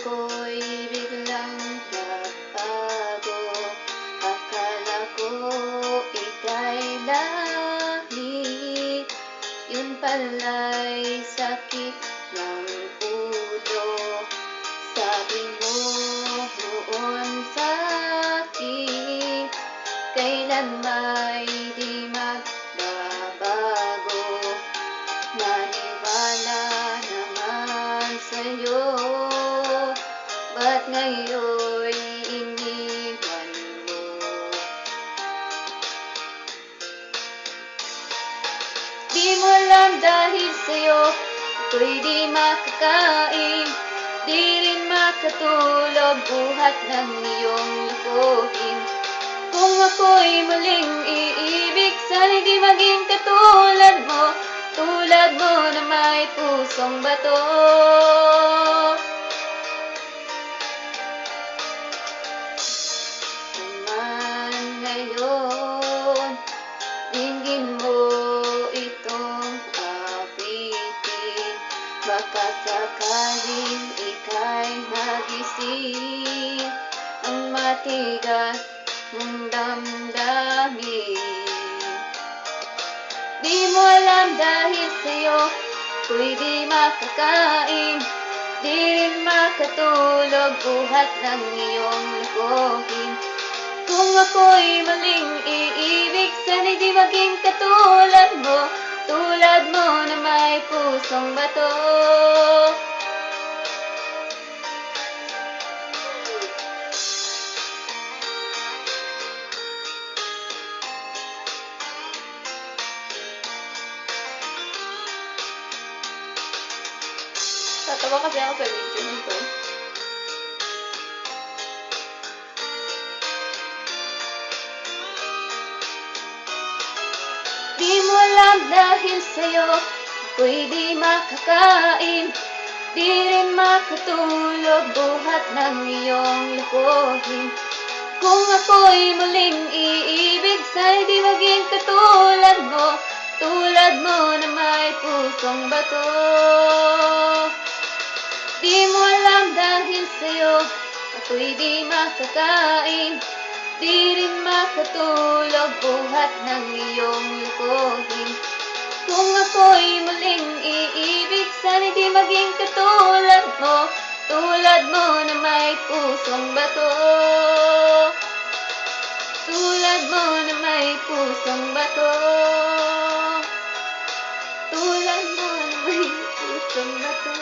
ko'y biglang nagbago. Akala ko ika'y langit, yun pala'y sakit ng ulo. Sabi mo noon sa'kin, kailan may di magbabago. Naniwala naman sa'yo, ba't ngayon'y iniwan mo? Di mo alam dahil sa'yo ako'y di makakain, di rin makatulog buhat ng iyong lokohin. Kung ako'y muling iibig, sana'y di maging katulad mo, tulad mo na may pusong bato. Naman ngayon, dinggin mo itong awitin, baka sakaling ika'y nagising ang matigas mong damdamin. Di mo alam dahil sa'yo ako'y di makakain, di rin makatulog buhat ng iyong lokohin. Kung ako'y muling iibig, sana'y di maging katulad mo, tulad mo na may pusong bato. Tatawa kasi ako sa video nito. Di mo alam dahil sa'yo ako'y di makakain, di rin makatulog buhat ng iyong lokohin. Kung ako'y muling iibig, sana'y di maging katulad mo, tulad mo na may pusong bato. Di mo alam dahil sa'yo ako'y di makakain, di rin makatulog buhat ng iyong lokohin. Kung ako'y muling iibig, sana'y di maging katulad mo, tulad mo na may pusong bato. Tulad mo na may pusong bato. Tulad mo na may pusong bato.